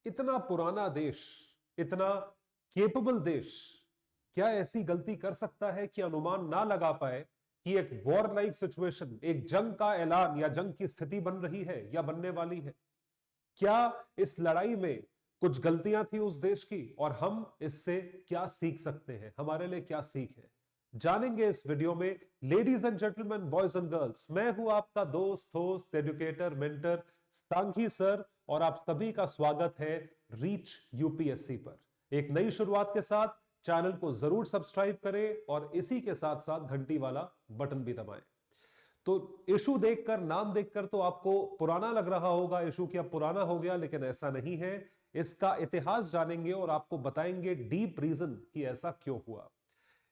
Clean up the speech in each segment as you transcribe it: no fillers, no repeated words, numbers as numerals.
इतना पुराना देश, इतना केपेबल देश, क्या ऐसी गलती कर सकता है कि अनुमान ना लगा पाए कि एक वॉर लाइक सिचुएशन, एक जंग का ऐलान या जंग की स्थिति बन रही है या बनने वाली है? क्या इस लड़ाई में कुछ गलतियां थी उस देश की और हम इससे क्या सीख सकते हैं? हमारे लिए क्या सीख है, जानेंगे इस वीडियो में। Ladies and gentleman, boys and girls, मैं हूं आपका दोस्त एजुकेटर, मेंटर सांघी सर, और आप सभी का स्वागत है रीच यूपीएससी पर। एक नई शुरुआत के साथ चैनल को जरूर सब्सक्राइब करें और इसी के साथ साथ घंटी वाला बटन भी दबाएं। तो इशू देखकर, नाम देखकर तो आपको पुराना लग रहा होगा, इशू क्या पुराना हो गया, लेकिन ऐसा नहीं है। इसका इतिहास जानेंगे और आपको बताएंगे डीप रीजन कि ऐसा क्यों हुआ।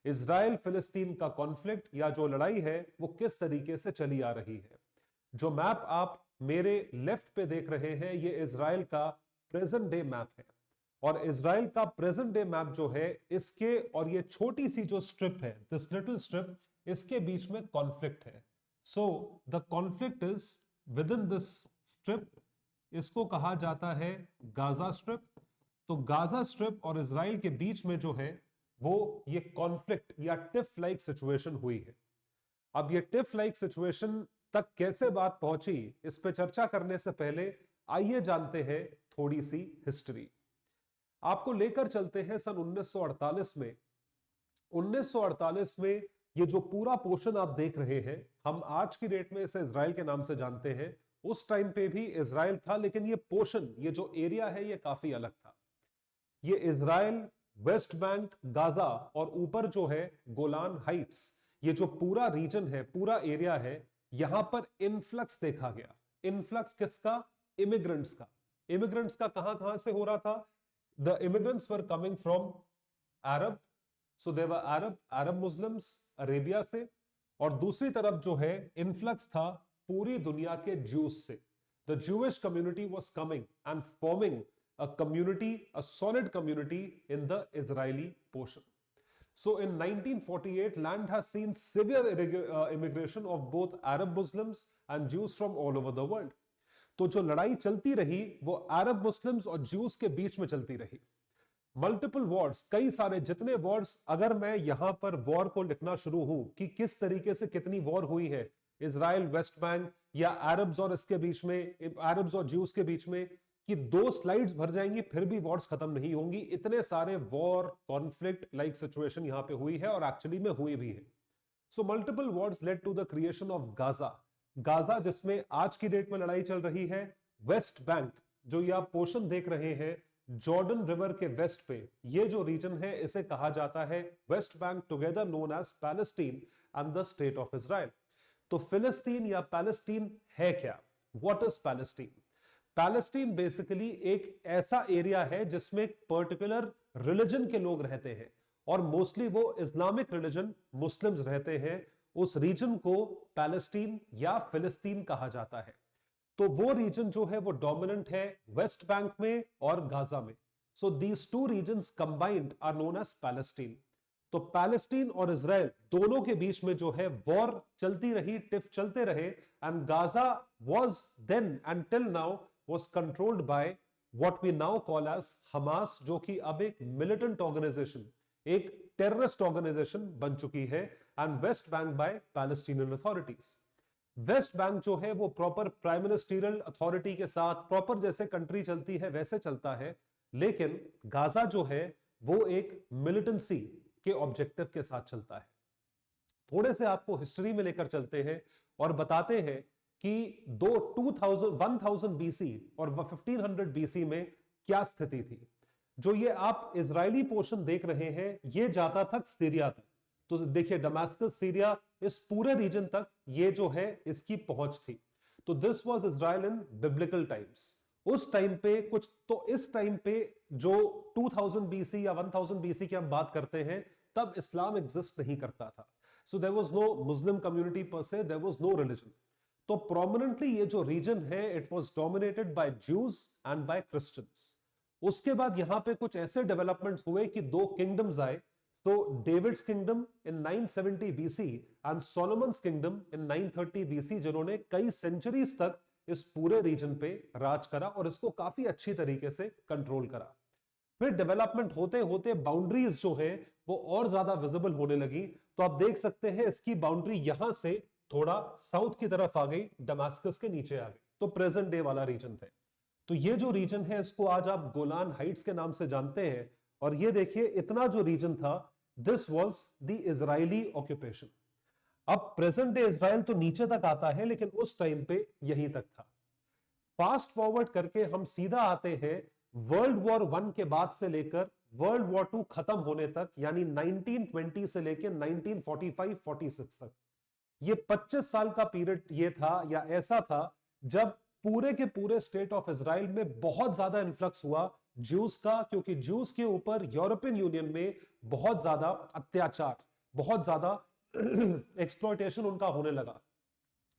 इजराइल फिलिस्तीन का कॉन्फ्लिक्ट या जो लड़ाई है वो किस तरीके से चली आ रही है। जो मैप आप मेरे लेफ्ट पे देख रहे हैं ये इजराइल का प्रेजेंट डे मैप है, और इजराइल का प्रेजेंट डे मैप जो है इसके और ये छोटी सी जो स्ट्रिप है, दिस लिटिल स्ट्रिप, इसके बीच में कॉन्फ्लिक्ट है। So the conflict is with in this strip. इसको कहा जाता है गाजा स्ट्रिप। तो गाजा स्ट्रिप और इजराइल के बीच में जो है वो ये कॉन्फ्लिक्ट या टिफ लाइक सिचुएशन हुई है। अब ये टिफ लाइक सिचुएशन तक कैसे बात पहुंची, इस पे चर्चा करने से पहले आइए जानते हैं थोड़ी सी हिस्ट्री। आपको लेकर चलते हैं सन 1948 में। 1948 में ये जो पूरा पोर्शन आप देख रहे हैं, हम आज की डेट में इसे इजराइल के नाम से जानते हैं। उस टाइम पे भी इजराइल था, लेकिन ये पोर्शन, ये जो एरिया है, ये काफी अलग था। ये इजराइल, वेस्ट बैंक, गाजा और ऊपर जो है गोलान हाइट्स, ये जो पूरा रीजन है, पूरा एरिया है, यहां पर इनफ्लक्स देखा गया। इनफ्लक्स किसका? इमिग्रेंट्स का। इमिग्रेंट्स का कहां कहां से हो रहा था? The immigrants were coming from Arab, so they were Arab Muslims Arabia से, और दूसरी तरफ जो है इनफ्लक्स था पूरी दुनिया के ज्यूस से। The Jewish community was coming and forming a community, a solid community in the Israeli portion. So in 1948, land has seen severe immigration of both Arab Muslims and Jews from all over the world. तो जो लड़ाई चलती रही वो अरब Muslims और juice के बीच में चलती रही। मल्टीपल वॉर्स, कई सारे, जितने वॉर्स, अगर मैं यहां पर वॉर को लिखना शुरू हूं कि किस तरीके से कितनी वॉर हुई है इजराइल, वेस्ट बैंक या अरब्स और इसके बीच में, अरब्स और ज्यूस के बीच में, कि 2 स्लाइड्स भर जाएंगी फिर भी वॉर्स खत्म नहीं होंगी। इतने सारे वॉर, कॉन्फ्लिक्ट लाइक सिचुएशन यहां पे हुई है और एक्चुअली में हुई भी है। So multiple wars led to the creation of Gaza. Gaza जिसमें आज की डेट में लड़ाई चल रही है। वेस्ट बैंक, जो ये आप पोर्शन देख रहे हैं जॉर्डन रिवर के वेस्ट पे, ये जो रीजन है इसे कहा जाता है West Bank, together known as Palestine and the state of Israel. तो फिलिस्तीन या पैलेस्टीन है क्या? What is Palestine? Palestine basically एक ऐसा एरिया है जिसमें पर्टिकुलर रिलीजन के लोग रहते हैं, और मोस्टली वो इस्लामिक रिलीजन मुस्लिम्स रहते हैं। उस रीजन को पैलेस्टीन या फिलिस्तीन कहा जाता है। तो वो रीजन जो है वो डोमिनेंट है वेस्ट बैंक में और गाजा में। So these two regions combined are known as Palestine. तो पैलेस्टीन और इजराइल दोनों के बीच में जो है वॉर चलती रही, टिफ चलते रहे, and Gaza was then and till now was controlled by what we now call as Hamas, जो कि अब एक मिलिटेंट ऑर्गेनाइजेशन, एक टेररिस्ट ऑर्गेनाइजेशन बन चुकी है, and West Bank by Palestinian authorities. West Bank जो है वो प्रॉपर प्राइम मिनिस्ट्रियल अथॉरिटी के साथ, प्रॉपर जैसे कंट्री चलती है वैसे चलता है, लेकिन गाजा जो है वो एक मिलिटेंसी के ऑब्जेक्टिव के साथ चलता है। थोड़े से आपको हिस्ट्री में लेकर चलते हैं और बताते हैं कि 1000 बीसी और 1500 बीसी में क्या स्थिति थी। जो ये आप इजरायली पोर्शन देख रहे हैं ये जाता था सीरिया तक। तो देखिए दमास्कस, सीरिया, इस पूरे रीजन तक ये जो है इसकी पहुंच थी। तो this was Israel in biblical times. उस टाइम पे कुछ, तो इस टाइम पे जो 2000 बीसी या 1000 बीसी की हम बात करते हैं तब इस्लाम एग्जिस्ट नहीं करता था। So there was no Muslim community per se, there was no religion. तो प्रोमिनेंटली ये जो रीजन है it was dominated by Jews and by Christians. उसके बाद यहां पे कुछ ऐसे डेवलपमेंट्स हुए कि 2 किंगडम्स आए। तो David's kingdom in 970 BC and Solomon's kingdom in 930 BC, जिन्होंने कई सेंचुरीज तक इस पूरे रीजन पे राज करा और इसको काफी अच्छी तरीके से कंट्रोल करा। फिर डेवलपमेंट होते होते बाउंड्रीज जो है वो और ज्यादा विजिबल होने लगी। तो आप देख सकते हैं इसकी बाउंड्री यहां से थोड़ा साउथ की तरफ आ गई, दमास्कस के नीचे आ गई, तो प्रेजेंट डे वाला रीजन थे। तो ये जो रीजन है इसको आज आप गोलान हाइट्स के नाम से जानते हैं। और ये देखिए इतना जो रीजन था, this was the Israeli occupation. अब प्रेजेंट डे इजराइल तो नीचे तक आता है, लेकिन उस टाइम पे यहीं तक था। फास्ट फॉरवर्ड करके हम सीधा आते हैं वर्ल्ड वॉर वन के बाद से लेकर वर्ल्ड वॉर टू खत्म होने तक, यानी 1920 से लेकर 1945-46 तक। ये 25 साल का पीरियड ये था या ऐसा था जब पूरे के पूरे स्टेट ऑफ इजराइल में बहुत ज्यादा इन्फ्लक्स हुआ ज्यूज का, क्योंकि ज्यूज के ऊपर यूरोपियन यूनियन में बहुत ज्यादा अत्याचार, बहुत ज्यादा एक्सप्लॉयटेशन उनका होने लगा।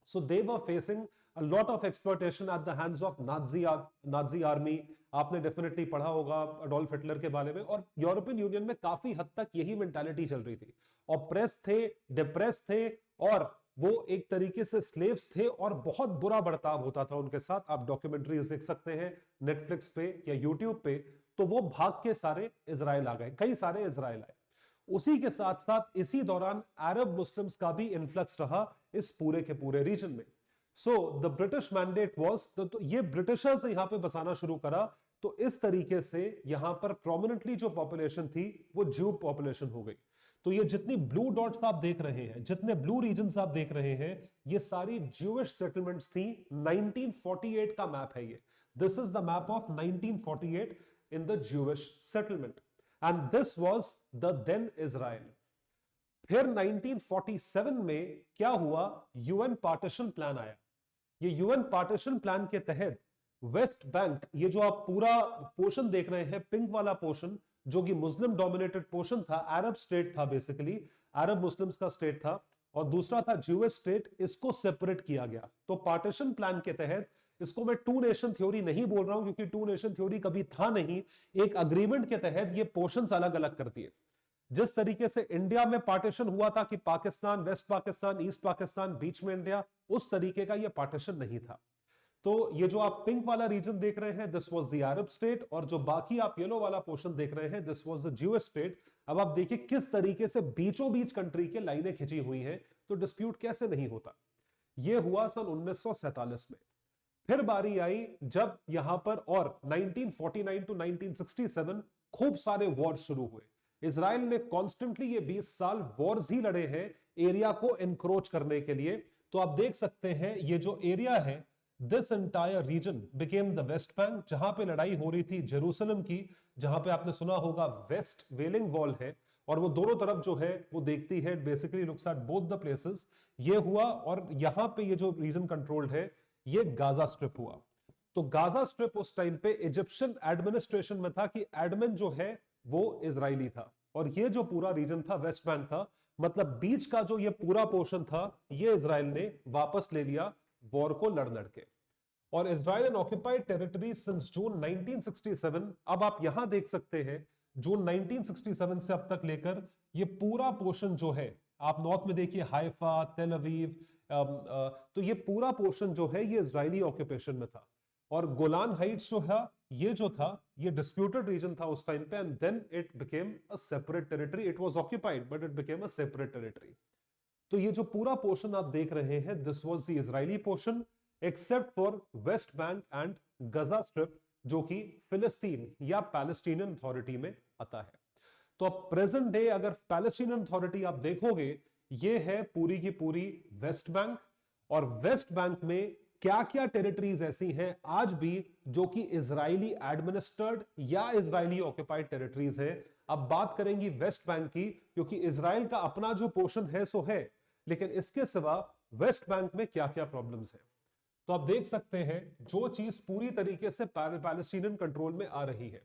So they were facing a lot of exploitation at the hands of Nazi army. आपने डेफिनेटली पढ़ा होगा अडोल्फ हिटलर के बारे में। और यूरोपियन यूनियन में काफी हद तक यही मेंटालिटी चल रही थी। ऑप्रेस थे, डिप्रेस थे, और वो एक तरीके से स्लेव्स थे, और बहुत बुरा बर्ताव होता था उनके साथ। आप डॉक्यूमेंट्रीज देख सकते हैं नेटफ्लिक्स पे या यूट्यूब पे। तो वो भाग के सारे इजराइल आ गए, कई सारे इजराइल आए। उसी के साथ साथ इसी दौरान अरब मुस्लिम्स का भी इन्फ्लक्स रहा इस पूरे के पूरे रीजन में। So the British mandate was, तो ये ब्रिटिशर्स ने यहां पे बसाना शुरू करा। तो इस तरीके से यहां पर प्रोमिनेंटली जो पॉपुलेशन थी वो ज्यू पॉपुलेशन हो गई। तो ये जितनी ब्लू डॉट्स आप देख रहे हैं, जितने ब्लू रीजन्स आप देख रहे हैं, ये सारी ज्यूइश सेटलमेंट्स थी। 1948 का मैप है ये। This is the map of 1948 in the Jewish settlement, and this was the then Israel. फिर 1947 में क्या हुआ, यूएन पार्टीशन प्लान आया। ये यूएन पार्टीशन प्लान के तहत वेस्ट बैंक, ये जो आप पूरा पोर्शन देख रहे हैं, पिंक वाला पोर्शन, जो कि मुस्लिम डोमिनेटेड पोर्शन था, अरब स्टेट था, बेसिकली अरब मुस्लिम्स का स्टेट था, और दूसरा था ज्यूइश स्टेट, इसको सेपरेट किया गया। तो पार्टीशन प्लान के तहत, इसको मैं टू नेशन थ्योरी नहीं बोल रहा हूं क्योंकि टू नेशन थ्योरी कभी था नहीं, एक अग्रीमेंट के तहत ये पोर्शंस अलग अलग करती है। जिस तरीके से इंडिया में पार्टीशन हुआ था कि पाकिस्तान, वेस्ट पाकिस्तान, ईस्ट पाकिस्तान, बीच में इंडिया, उस तरीके का यह पार्टीशन नहीं था। तो ये जो आप पिंक वाला रीजन देख रहे हैं, this was the Arab state, और जो बाकी आप येलो वाला पोर्शन देख रहे हैं, this was the Jewish state. अब आप देखिए किस तरीके से बीचों बीच कंट्री के लाइनें खिंची हुई हैं, तो डिस्प्यूट कैसे नहीं होता। यह हुआ सन 1947 में। फिर बारी आई जब यहां पर, और 1949 टू 1967 खूब सारे वॉर शुरू हुए। इजराइल ने कॉन्स्टेंटली ये 20 साल वॉर्स ही लड़े हैं एरिया को एनक्रोच करने के लिए। तो आप देख सकते हैं ये जो एरिया है, this entire reason became the West Bank, जहां पे लड़ाई हो रही थी जेरूसलम की, जहां पे आपने सुना होगा वेस्ट वेलिंग वॉल है, और वो दोनों तरफ जो है वो देखती है, basically looks at both the places. ये हुआ, और यहां पे ये जो रीजन कंट्रोल्ड है, ये गाजा स्ट्रिप हुआ। तो गाजा स्ट्रिप उस टाइम पे इजिप्शियन एडमिनिस्ट्रेशन में था कि एडमिन जो है वो इजरायली था, और ये जो पूरा रीजन था वेस्ट बैंक था, मतलब बीच का जो ये पूरा पोर्शन था, ये इजराइल ने वापस ले लिया वॉर को लड़ लड़ के। और Israel an occupied territory since June 1967। अब आप यहां देख सकते हैं जून 1967 से अब तक लेकर ये पूरा पोर्शन जो है, आप नॉर्थ में देखिए हाइफा, तेल अवीव, तो ये पूरा पोर्शन जो है ये इजरायली ऑक्यूपेशन में था। और गोलान हाइट्स जो है, ये जो था, ये डिस्प्यूटेड रीजन था उस टाइम पे, and then it became a separate territory. It was occupied but it became a separate territory. तो ये जो पूरा पोर्शन आप देख रहे हैं, this was the Israeli portion, except for West Bank and Gaza strip, जो कि फिलिस्तीन या पैलेस्टीनियन अथॉरिटी में आता है। तो अब प्रेजेंट डे अगर पैलेस्टीनियन अथॉरिटी आप देखोगे, ये है पूरी की पूरी वेस्ट बैंक। और वेस्ट बैंक में क्या क्या टेरिटरीज ऐसी हैं आज भी जो कि इजरायली एडमिनिस्ट्रेड या इजरायली ऑक्यूपाइड टेरिटरीज है। अब बात करेंगी वेस्ट बैंक की, क्योंकि इजराइल का अपना जो पोर्शन है सो है, लेकिन इसके सिवा वेस्ट बैंक में क्या क्या प्रॉब्लम्स है। तो आप देख सकते हैं जो चीज पूरी तरीके से पैलेस्टीनियन कंट्रोल में आ रही है।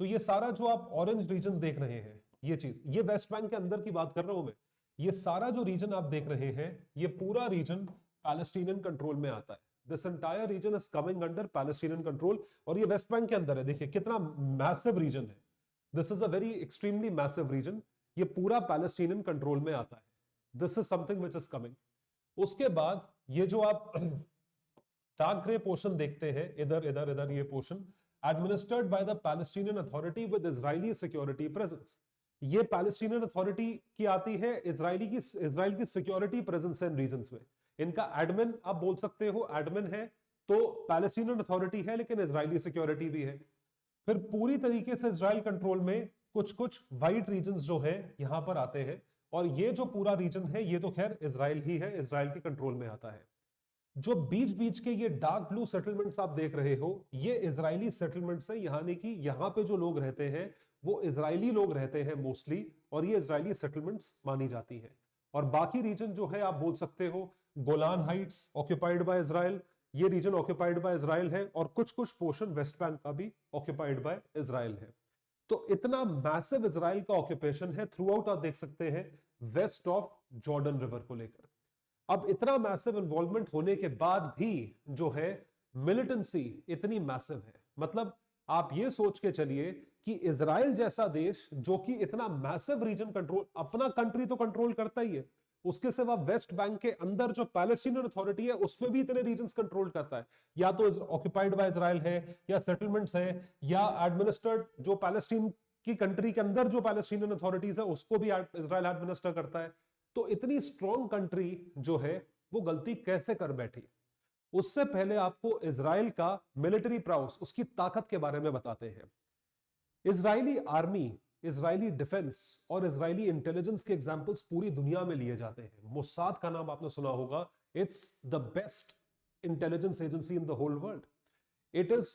तो ये सारा जो आप ऑरेंज रीजन देख रहे हैं, ये चीज, ये वेस्ट बैंक के अंदर की बात कर रहा हूं मैं। ये सारा जो रीजन आप देख रहे हैं, ये पूरा रीजन पैलेस्टीनियन कंट्रोल में आता है। This entire region is coming under Palestinian control, और ये वेस्ट बैंक के अंदर है। देखिए कितना मैसिव रीजन है। This is a very extremely massive region. ये पूरा पैलेस्टीनियन कंट्रोल में आता है। This is something which is coming. उसके बाद ये जो आप डार्क ग्रे पोर्शन देखते हैं, इधर इधर इधर ये portion, administered by the Palestinian authority with Israeli security presence. ये पैलेस्टीनियन अथॉरिटी की आती है, इजराइल की सिक्योरिटी प्रेजेंस है इन रीजन्स में। इनका एडमिन आप बोल सकते हो, एडमिन है तो पैलेस्टीनियन अथॉरिटी है लेकिन इजरायली सिक्योरिटी भी है। फिर पूरी तरीके से इजराइल कंट्रोल में कुछ कुछ वाइट रीजन्स जो है यहां पर आते हैं, और ये जो पूरा रीजन है ये तो खैर इजराइल ही है, इजराइल के कंट्रोल में आता है। जो बीच बीच के ये डार्क ब्लू सेटलमेंट्स आप देख रहे हो, ये इजरायली सेटलमेंट्स है, यानी कि यहां पे जो लोग रहते हैं वो इजरायली लोग रहते हैं मोस्टली, और ये इजरायली सेटलमेंट्स मानी जाती है। और बाकी रीजन जो है आप बोल सकते हो Golan Heights occupied by Israel, ये रीजन ऑक्यूपाइड बाय इजराइल है, और कुछ कुछ पोर्शन वेस्ट बैंक का भी ऑक्यूपाइड बाय इजराइल है। तो इतना मैसिव इजराइल का ऑक्यूपेशन है थ्रू आउट, आप देख सकते हैं वेस्ट ऑफ जॉर्डन रिवर को लेकर। अब इतना मैसिव इन्वॉल्वमेंट होने के बाद भी जो है मिलिटेंसी इतनी मैसिव है, मतलब आप ये सोच के चलिए कि इजराइल जैसा देश जो कि इतना मैसिव रीजन कंट्रोल, अपना कंट्री तो कंट्रोल करता ही है, उसके सिवा वेस्ट बैंक के अंदर जो पैलेस्टीनियन अथॉरिटी है उसमें भी इतने रीजन्स कंट्रोल करता है, या तो ऑक्यूपाइड बाय इजराइल है, या सेटलमेंट्स है, या एडमिनिस्टर्ड जो पैलेस्टीन की कंट्री के अंदर जो पैलेस्टीनियन अथॉरिटीज है उसको भी इजराइल एडमिनिस्टर करता है। तो इतनी स्ट्रॉन्ग कंट्री जो है वो गलती कैसे कर बैठी? उससे पहले आपको इजराइल का मिलिट्री प्राउस, उसकी ताकत के बारे में बताते हैं। इजरायली आर्मी, इजरायली डिफेंस और इजरायली इंटेलिजेंस के एग्जांपल्स पूरी दुनिया में लिए जाते हैं। मोसाद का नाम आपने सुना होगा, it's the best intelligence agency in the whole world. It is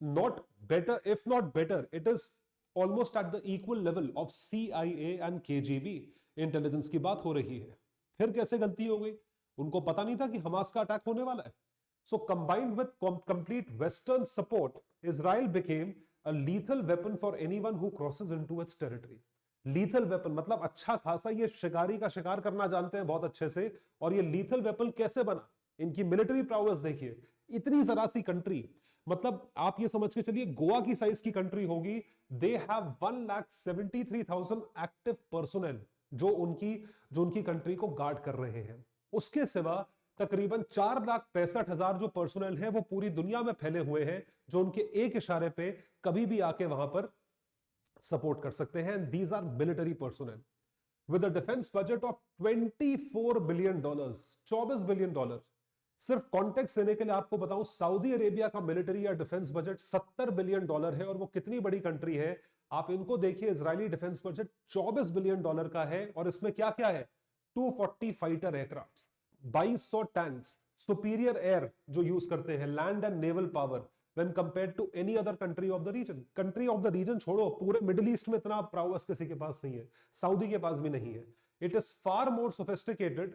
not better, if not better, it is almost at the equal level of CIA and KGB। Intelligence की बात हो रही है। फिर कैसे गलती हो गई? उनको पता नहीं था कि हमास का अटैक होने वाला है। So combined with complete western support, Israel became a lethal weapon for anyone who crosses into its territory। lethal weapon मतलब अच्छा खासा ये शिकारी का शिकार करना जानते हैं बहुत अच्छे से। और ये lethal weapon कैसे बना? इनकी मिलिट्री प्राउस देखिए, इतनी जरा सी कंट्री, मतलब आप ये समझ के चलिए गोवा की साइज की कंट्री होगी, दे हैव 1,73,000 एक्टिव पर्सोनेल जो उनकी कंट्री को गार्ड कर रहे हैं। उसके सिवा तकरीबन 4,65,000 जो पर्सोनेल है वो पूरी दुनिया में फैले हुए हैं, जो उनके एक इशारे पे कभी भी आके वहां पर सपोर्ट कर सकते हैं। These are military personnel with a defence budget of $24 billion, $24 billion. सिर्फ कॉन्टेक्स्ट देने के लिए आपको बताऊं, सऊदी अरेबिया का मिलिट्री या डिफेंस बजट $70 बिलियन है, और वो कितनी बड़ी कंट्री है आप इनको देखिए। इजरायली डिफेंस बजट $24 बिलियन का है, और इसमें क्या क्या है? 240 fighter aircraft, 2200 tanks, superior air जो यूज करते हैं, land and naval power when compared to any other country of the region। Country of the region छोड़ो, पूरे मिडिल ईस्ट में इतना प्राउस किसी के पास नहीं है, सऊदी के पास भी नहीं है। It is far more sophisticated,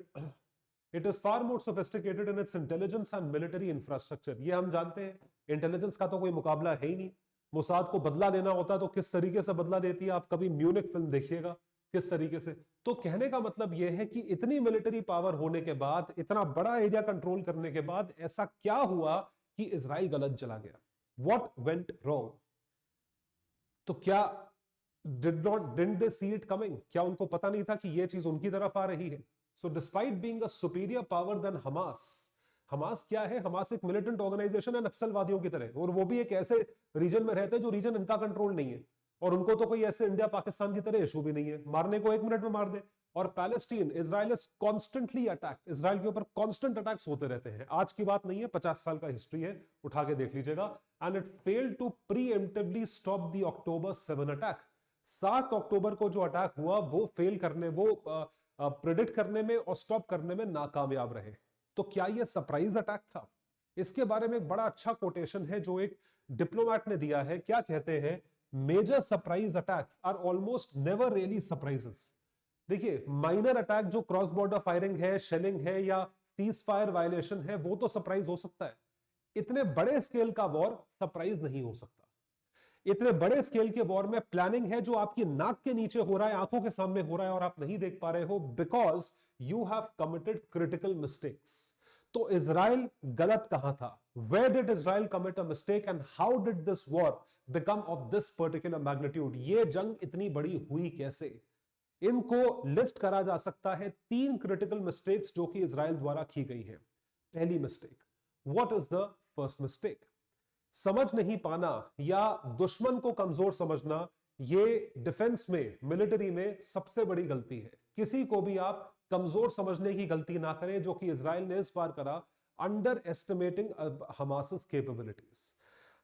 it is far more sophisticated in its intelligence and military infrastructure. ये हम जानते हैं, इंटेलिजेंस का तो कोई मुकाबला है ही नहीं। मोसाद को बदला देना होता तो किस तरीके से बदला देती है, आप कभी म्यूनिक फिल्म देखिएगा किस तरीके से। तो कहने का मतलब यह है कि इतनी मिलिट्री पावर होने के बाद, इतना बड़ा एरिया कंट्रोल करने के बाद, ऐसा क्या हुआ कि इजराइल गलत चला गया? What went wrong? तो क्या didn't they see it coming? क्या उनको पता नहीं था कि यह चीज उनकी तरफ आ रही है? So despite being a superior power than Hamas, Hamas क्या है? हमास एक मिलिटेंट ऑर्गेनाइजेशन है नक्सलवादियों की तरह, और वो भी एक ऐसे रीजन में रहते हैं जो रीजन इनका कंट्रोल नहीं है, और उनको तो कोई ऐसे इंडिया पाकिस्तान की तरह इशू भी नहीं है, मारने को 1 मिनट में मार दे। और Palestine, Israel is constantly attack, Israel के ऊपर कांस्टेंट अटैक्स होते रहते हैं। आज की बात नहीं है, 50 साल का हिस्ट्री है, उठा के देख लीजिएगा। And it failed to preemptively stop the October 7 attack. 7 अक्टूबर को जो अटैक हुआ वो फेल करने, वो प्रेडिक्ट करने में और स्टॉप करने में नाकामयाब रहे। तो क्या यह सरप्राइज अटैक था? इसके बारे में एक बड़ा अच्छा कोटेशन है जो एक डिप्लोमैट ने दिया है। क्या कहते हैं? Major surprise attacks are almost never really surprises. देखिए, माइनर अटैक जो क्रॉस बॉर्डर फायरिंग है, शेलिंग है, या सीज फायर वायलेशन है, वो तो सरप्राइज हो सकता है। इतने बड़े स्केल का वॉर सरप्राइज नहीं हो सकता। इतने बड़े स्केल के वॉर में प्लानिंग है जो आपकी नाक के नीचे हो रहा है, आंखों के सामने हो रहा है, और आप नहीं देख पा रहे हो because you have committed critical mistakes. तो इजराइल गलत कहां था? Where did Israel commit a mistake and how did this war become of this particular magnitude? ये जंग इतनी बड़ी हुई कैसे? इनको लिस्ट करा जा सकता है 3 क्रिटिकल मिस्टेक्स जो कि इजराइल द्वारा की गई है। पहली mistake, what is the first mistake? समझ नहीं पाना या दुश्मन को कमजोर समझना, ये डिफेंस में, मिलिट्री में सबसे बड़ी गलती है। किसी को भी आप कमजोर समझने की गलती ना करें, जो कि इजराइल ने इस बार करा, under estimating Hamas capabilities.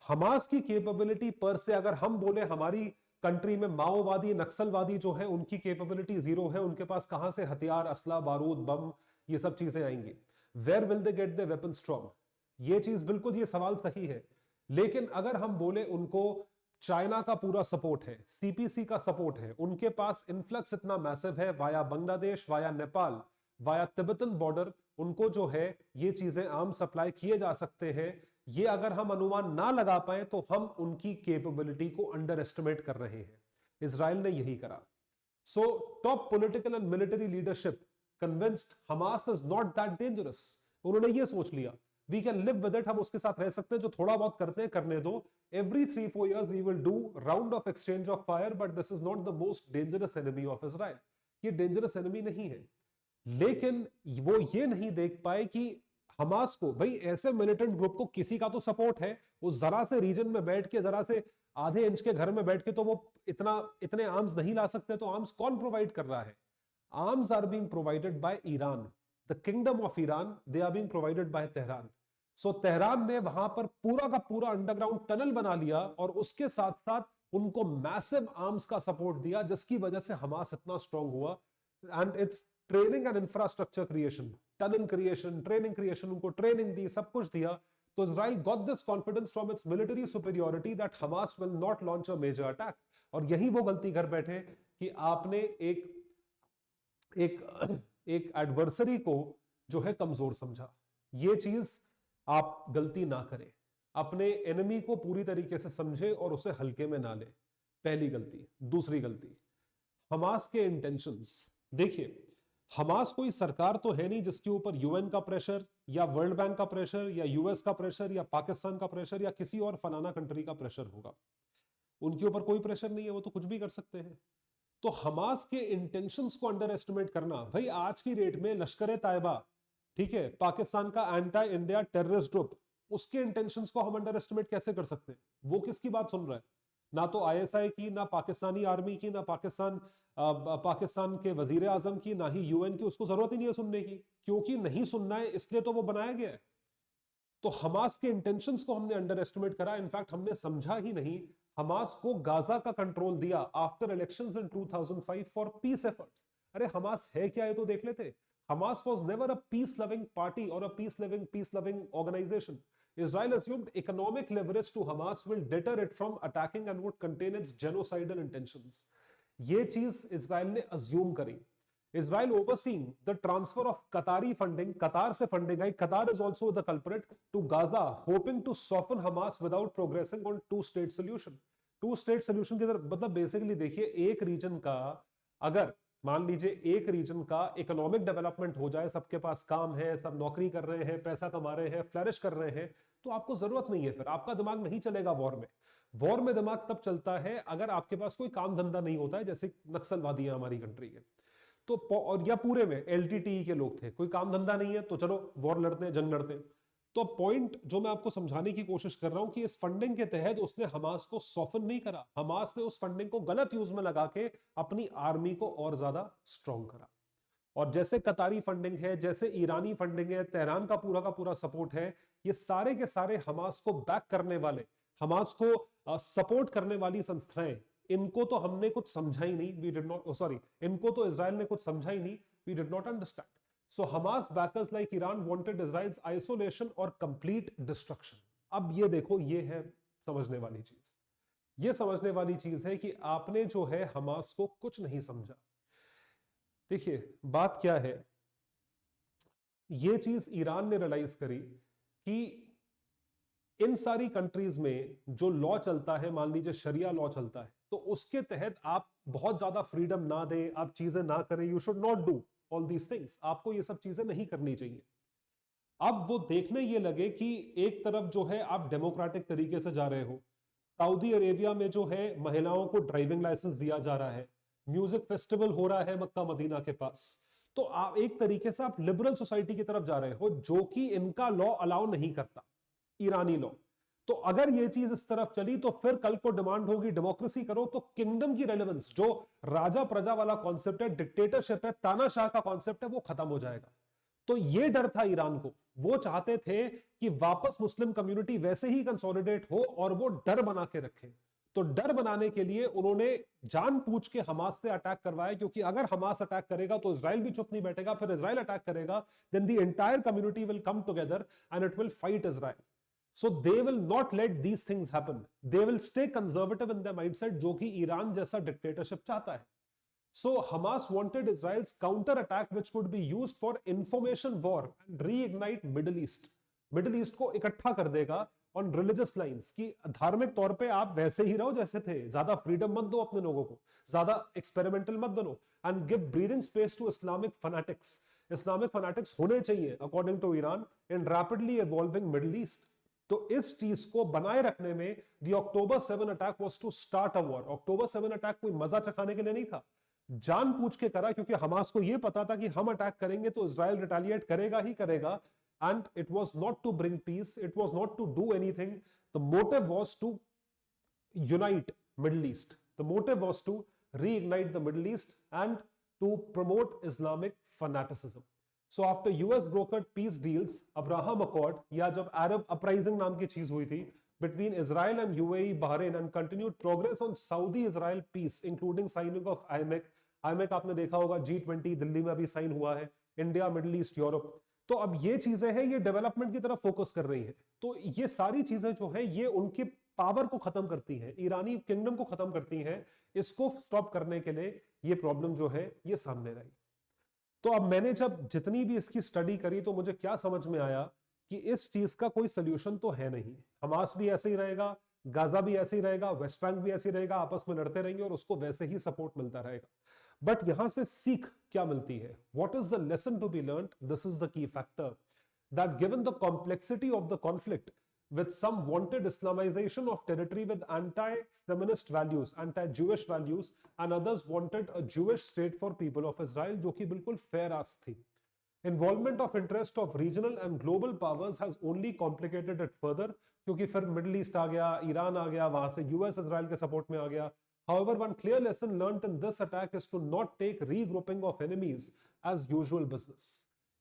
Hamas की केपेबिलिटी पर से अगर हम बोले हमारी कंट्री में माओवादी नक्सलवादी जो है उनकी केपेबिलिटी जीरो है, उनके पास कहां से हथियार, असला, बारूद, बम, ये सब चीजें आएंगी? Where will they get the weapons from? ये चीज बिल्कुल, ये सवाल सही है। लेकिन अगर हम बोले उनको चाइना का पूरा सपोर्ट है, सीपीसी का सपोर्ट है, उनके पास इन्फ्लक्स इतना मैसिव है via Bangladesh, via Nepal, via Tibetan border, उनको जो है ये चीजें आम सप्लाई किए जा सकते हैं, ये अगर हम अनुमान ना लगा पाए तो हम उनकी कैपेबिलिटी को अंडर एस्टिमेट कर रहे हैं। इजराइल ने यही करा। So top political and military leadership convinced Hamas is not that dangerous. उन्होंने ये सोच लिया we can live with it, हम उसके साथ रह सकते हैं, जो थोड़ा बहुत करते हैं करने दो, every 3-4 years we will do round of exchange of fire, but this is not the most dangerous enemy of Israel। ये डेंजरस एनिमी नहीं है। लेकिन वो ये नहीं देख पाए कि हमास को, भाई ऐसे मिलिटेंट ग्रुप को किसी का तो सपोर्ट है, उस जरा से रीजन में बैठ के, जरा से आधे इंच के घर में बैठ के तो वो इतने आर्म्स नहीं ला सकते। तो आर्म्स कौन प्रोवाइड कर रहा है? Arms are being provided by Iran, the kingdom of Iran, they are being provided by Tehran. So Tehran ने वहां पर पूरा का पूरा अंडरग्राउंड टनल बना लिया और उसके साथ साथ उनको मैसिव आर्म्स का सपोर्ट दिया, जिसकी वजह से हमास इतना स्ट्रांग हुआ। And its training and infrastructure creation, tunnel creation, training creation, उनको ट्रेनिंग दी, सब कुछ दिया। तो Israel got this confidence from its military superiority that Hamas will not launch a major attack. और यही वो गलती कर बैठे कि आपने एक एडवर्सरी को जो है कमजोर समझा। ये चीज आप गलती ना करें, अपने एनिमी को पूरी तरीके से समझे और उसे हल्के में ना ले, पहली गलती। दूसरी गलती, हमास के इंटेंशंस। देखिए, हमास कोई सरकार तो है नहीं जिसके ऊपर यूएन का प्रेशर या वर्ल्ड बैंक का प्रेशर या यूएस का प्रेशर या पाकिस्तान का प्रेशर या किसी और फलाना कंट्री का प्रेशर होगा। उनके ऊपर कोई प्रेशर नहीं है, वो तो कुछ भी कर सकते हैं। तो हमास के इंटेंशंस को अंडर एस्टिमेट करना, भाई आज की डेट में लश्कर ए तायबा, ठीक है, पाकिस्तान का एंटी इंडिया टेररिस्ट ग्रुप, उसके इंटेंशंस को हम अंडर एस्टिमेट कैसे कर सकते हैं? वो किसकी बात सुन रहा है? ना तो आईएसआई की, ना पाकिस्तानी आर्मी की, ना पाकिस्तान के वजीर आजम की, ना ही यूएन की। उसको जरूरत ही नहीं है सुनने की, क्योंकि नहीं सुनना है, इसलिए तो वो बनाया गया है। तो हमास के इंटेंशंस को हमने अंडर एस्टिमेट करा, इनफैक्ट हमने समझा ही नहीं। हमास को गाजा का कंट्रोल दिया after elections in 2005 for piece efforts. अरे हमास है क्या, ये तो देख लेते। Hamas was never a peace-loving party or a peace-loving organization. Israel assumed economic leverage to Hamas will deter it from attacking and would contain its genocidal intentions. ये चीज Israel ने assume करी। Israel overseeing the transfer of Qatari funding, कतार से funding आई, कतार is also the culprit, to Gaza, hoping to soften Hamas without progressing on two-state solution. Two-state solution की तरफ, मतलब बेसिकली देखिए, एक रीजन का अगर मान लीजिए एक रीजन का इकोनॉमिक डेवलपमेंट हो जाए, सबके पास काम है, सब नौकरी कर रहे हैं, पैसा कमा रहे हैं, फ्लरिश कर रहे हैं, तो आपको जरूरत नहीं है, फिर आपका दिमाग नहीं चलेगा वॉर में। वॉर में दिमाग तब चलता है अगर आपके पास कोई काम धंधा नहीं होता है, जैसे नक्सलवादी है हमारी कंट्री के। तो और या पूरे में एलटीटीई के लोग थे, कोई काम धंधा नहीं है तो चलो वॉर लड़ते हैं, जंग लड़ते हैं। तो पॉइंट जो मैं आपको समझाने की कोशिश कर रहा हूं कि इस फंडिंग के तहत उसने हमास को सॉफन नहीं करा, हमास ने उस फंडिंग को गलत यूज में लगा के अपनी आर्मी को और ज्यादा स्ट्रॉन्ग करा। और जैसे कतारी फंडिंग है, जैसे ईरानी फंडिंग है, तेहरान का पूरा सपोर्ट है, ये सारे के सारे हमास को बैक करने वाले, हमास को सपोर्ट करने वाली संस्थाएं, इनको तो हमने कुछ समझा ही नहीं, वी डिड नॉट, सॉरी, इनको तो इजराइल ने कुछ समझा ही नहीं, we did not understand. So Hamas backers like Iran wanted Israel's isolation or complete destruction. अब ये देखो, ये है समझने वाली चीज। ये समझने वाली चीज है कि आपने जो है हमास को कुछ नहीं समझा। देखिए बात क्या है, ये चीज ईरान ने रियलाइज करी कि इन सारी कंट्रीज में जो लॉ चलता है, मान लीजिए शरिया लॉ चलता है, तो उसके तहत आप बहुत ज्यादा फ्रीडम ना दें, आप चीजें ना करें, you should not do all these things, आपको ये सब चीजें नहीं करनी चाहिए। अब वो देखने ये लगे कि एक तरफ जो है आप डेमोक्रेटिक तरीके से जा रहे हो, सऊदी अरेबिया में जो है महिलाओं को ड्राइविंग लाइसेंस दिया जा रहा है, म्यूजिक फेस्टिवल हो रहा है मक्का मदीना के पास, तो आप एक तरीके से आप लिबरल सोसाइटी की तरफ जा रहे हो, जो कि इनका लॉ अलाउ नहीं करता, ईरानी लॉ। तो अगर ये चीज इस तरफ चली तो फिर कल को डिमांड होगी डेमोक्रेसी करो, तो किंगडम की रेलेवेंस, जो राजा प्रजा वाला कॉन्सेप्ट है, डिक्टेटरशिप है, तानाशाह का कॉन्सेप्ट है, वो खत्म हो जाएगा। तो ये डर था ईरान को, वो चाहते थे कि वापस मुस्लिम कम्युनिटी वैसे ही कंसोलिडेट हो और वो डर बना के रखे। तो डर बनाने के लिए उन्होंने जानबूझ के हमास से अटैक करवाया, क्योंकि अगर हमास अटैक करेगा तो इजराइल भी चुप नहीं बैठेगा, फिर इजराइल अटैक करेगा, then the entire community will come together and it will fight Israel. So they will not let these things happen. They will stay conservative in their mindset, जो कि ईरान जैसा dictatorship चाहता है। So Hamas wanted Israel's counter attack, which could be used for information war and reignite Middle East. Middle East को इकट्ठा कर देगा on religious lines कि धार्मिक तौर पे आप वैसे ही रहो जैसे थे, ज्यादा फ्रीडम मत दो अपने लोगों को, ज्यादा एक्सपेरिमेंटल मत बनो, and give breathing space to Islamic fanatics. Islamic fanatics होने चाहिए according to Iran in rapidly evolving Middle East. तो इस चीज को बनाए रखने में the October 7 attack was to start a war. October 7 attack कोई मजा चखाने के लिए नहीं था, जानबूझ के करा, क्योंकि हमास को यह पता था कि हम अटैक करेंगे तो इजराइल रिटेलिएट करेगा ही करेगा। And it was not to bring peace, it was not to do anything, the motive was to unite Middle East. The motive was to reignite the Middle East and to promote Islamic fanaticism. So after US brokered peace deals, Abraham Accord, या जब Arab uprising नाम की चीज हुई थी between Israel and UAE, Bahrain, and continued progress on Saudi-Israel peace, including signing of IMEC. IMEC आपने देखा होगा, G20 दिल्ली में अभी साइन हुआ है, इंडिया, मिडिल ईस्ट, यूरोप। तो अब ये चीजें हैं, ये डेवलपमेंट की तरफ फोकस कर रही हैं। तो ये सारी चीजें जो है ये उनकी पावर को खत्म करती हैं, ईरानी किंगडम को खत्म करती हैं। इसको स्टॉप करने के लिए ये प्रॉब्लम जो है ये सामने आई। तो अब मैंने जब जितनी भी इसकी स्टडी करी तो मुझे क्या समझ में आया कि इस चीज का कोई सोल्यूशन तो है नहीं। हमास भी ऐसे ही रहेगा, गाजा भी ऐसे ही रहेगा, वेस्ट बैंक भी ऐसे ही रहेगा, आपस में लड़ते रहेंगे और उसको वैसे ही सपोर्ट मिलता रहेगा। बट यहां से सीख क्या मिलती है? What is the lesson to be learned? This is the key factor that given the complexity of the conflict, with some wanted Islamization of territory with anti-Semitist values, anti-Jewish values, and others wanted a Jewish state for people of Israel, जो कि बिल्कुल fair ask थी। Involvement of interest of regional and global powers has only complicated it further, क्योंकि फिर middle east आ गया, Iran आ गया, वहां से यूएस इजराइल के सपोर्ट में आ गया। However, one clear lesson learned in this attack is to not take regrouping of enemies as usual business.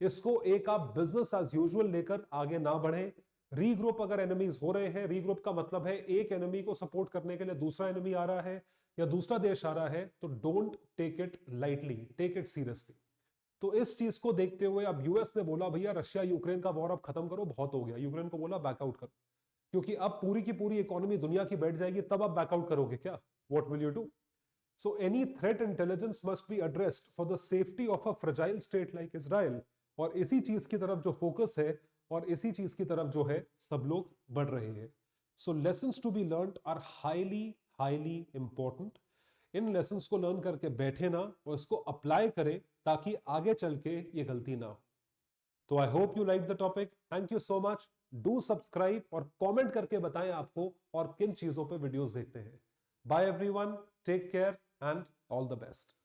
इसको एक आप business as usual लेकर आगे ना बढ़े। रीग्रुप अगर एनिमीज हो रहे हैं, रीग्रुप का मतलब है एक एनिमी को सपोर्ट करने के लिए दूसरा एनिमी आ रहा है या दूसरा देश आ रहा है, तो don't take it lightly, take it seriously. तो इस चीज को देखते हुए अब यूएस ने बोला भैया रशिया यूक्रेन का वॉर अब खत्म करो, बहुत हो गया। यूक्रेन को बोला बैकआउट करो, क्योंकि अब पूरी की पूरी इकोनॉमी दुनिया की बैठ जाएगी, तब आप बैकआउट करोगे क्या? What will you do? So any threat intelligence must be addressed for the safety of a fragile state like Israel. और इसी चीज की तरफ जो फोकस है और इसी चीज की तरफ जो है सब लोग बढ़ रहे हैं। So lessons to be learned are highly highly important. इन लेसन्स को लर्न करके बैठे ना और इसको अप्लाई करें ताकि आगे चल के ये गलती ना हो। तो I hope you like the topic. Thank you so much. Do subscribe और कमेंट करके बताएं आपको और किन चीजों पे वीडियोस देखते हैं। Bye everyone, take care and all the best.